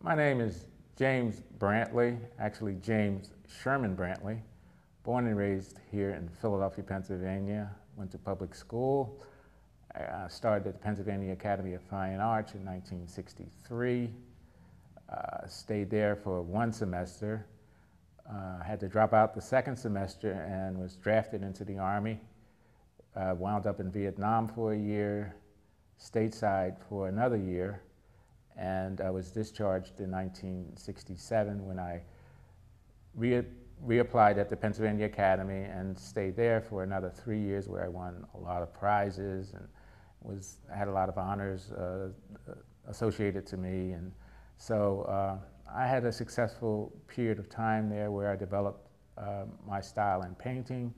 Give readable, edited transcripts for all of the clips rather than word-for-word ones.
My name is James Brantley, actually James Sherman Brantley, born and raised here in Philadelphia, Pennsylvania. Went to public school. I started at the Pennsylvania Academy of Fine Arts in 1963. Stayed there for one semester. Had to drop out the second semester and was drafted into the Army. Wound up in Vietnam for a year, stateside for another year, and I was discharged in 1967 when I reapplied at the Pennsylvania Academy and stayed there for another 3 years, where I won a lot of prizes and had a lot of honors associated to me. And so I had a successful period of time there where I developed my style in painting.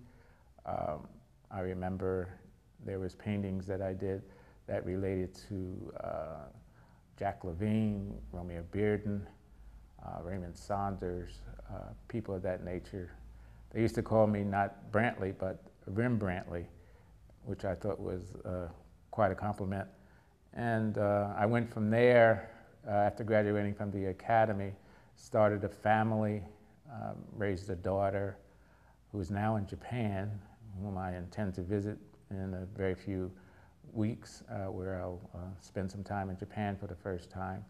I remember there was paintings that I did that related to Jack Levine, Romeo Bearden, Raymond Saunders, people of that nature. They used to call me not Brantley, but Brantley, which I thought was quite a compliment. And I went from there, after graduating from the academy, started a family, raised a daughter who is now in Japan, whom I intend to visit in a very few weeks, where I'll spend some time in Japan for the first time.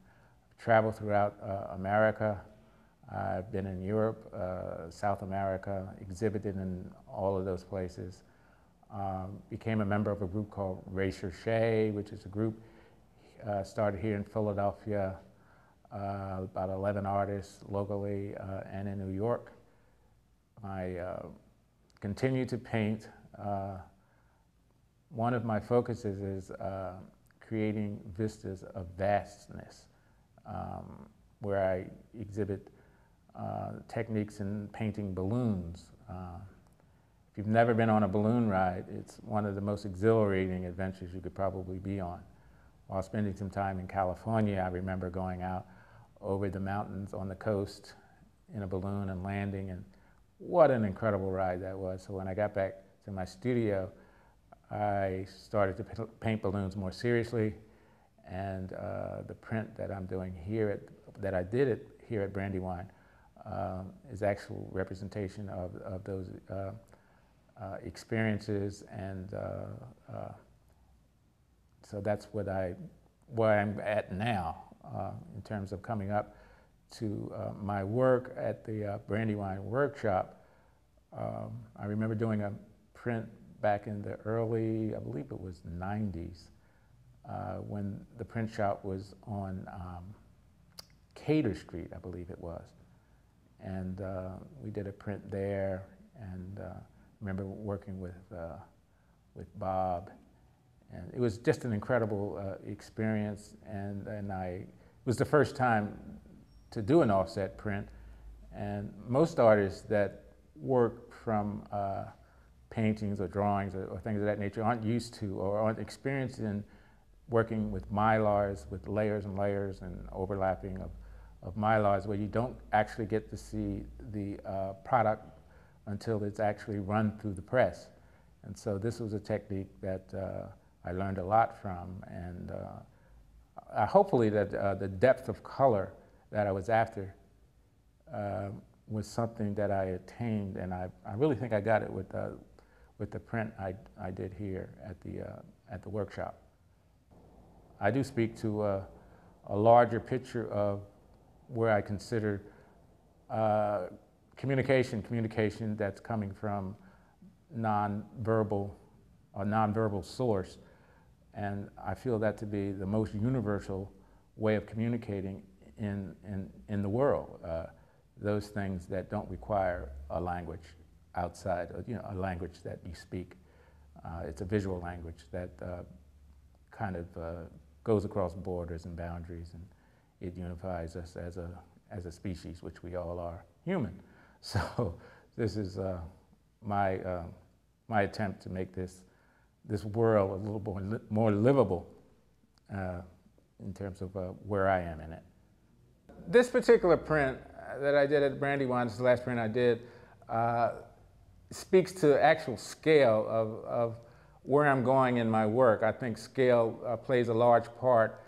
Traveled throughout America. I've been in Europe, South America, exhibited in all of those places. Became a member of a group called Recherche, which is a group started here in Philadelphia, about 11 artists locally and in New York. I continue to paint. One of my focuses is creating vistas of vastness, where I exhibit techniques in painting balloons. If you've never been on a balloon ride, it's one of the most exhilarating adventures you could probably be on. While spending some time in California, I remember going out over the mountains on the coast in a balloon and landing, and what an incredible ride that was. So when I got back to my studio, I started to paint balloons more seriously, and the print that I'm doing here that I did here at Brandywine is actual representation of those experiences, and so that's where I'm at now in terms of coming up to my work at the Brandywine workshop. I remember doing a print back in the early, I believe it was 90s, when the print shop was on Cater Street, I believe it was. And we did a print there, and remember working with Bob. And it was just an incredible experience, and it was the first time to do an offset print. And most artists that work from paintings or drawings or things of that nature aren't used to or aren't experienced in working with mylars, with layers and layers and overlapping of mylars, where you don't actually get to see the product until it's actually run through the press. And so this was a technique that I learned a lot from, and hopefully that the depth of color that I was after was something that I attained, and I really think I got it with the print I did here at the workshop. I do speak to a larger picture of where I consider communication that's coming from a nonverbal source, and I feel that to be the most universal way of communicating in the world. Those things that don't require a language outside, a language that you speak. It's a visual language that kind of goes across borders and boundaries, and it unifies us as a species, which we all are human. So this is my attempt to make this world a little more livable in terms of where I am in it. This particular print that I did at Brandywine, this is the last print I did, speaks to actual scale of where I'm going in my work. I think scale plays a large part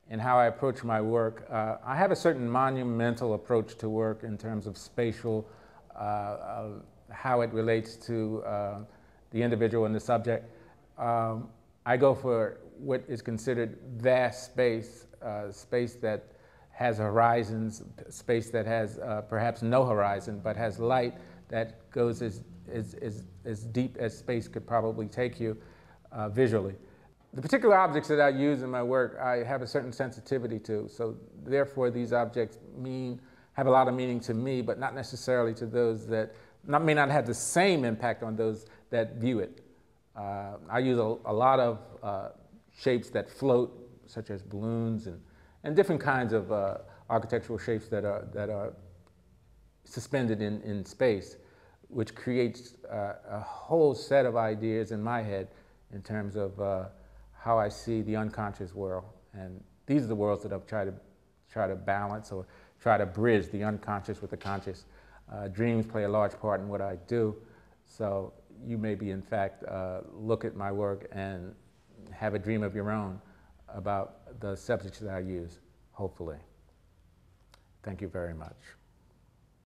in how I approach my work. I have a certain monumental approach to work in terms of spatial, how it relates to the individual and the subject. I go for what is considered vast space, space that has horizons, space that has perhaps no horizon, but has light that goes as deep as space could probably take you visually. The particular objects that I use in my work, I have a certain sensitivity to, so therefore these objects have a lot of meaning to me, but not necessarily to those that may not have the same impact on those that view it. I use a lot of shapes that float, such as balloons and different kinds of architectural shapes that are suspended in space, which creates a whole set of ideas in my head in terms of how I see the unconscious world. And these are the worlds that I've try to balance or try to bridge the unconscious with the conscious. Dreams play a large part in what I do, so you maybe in fact look at my work and have a dream of your own about the subjects that I use, hopefully. Thank you very much.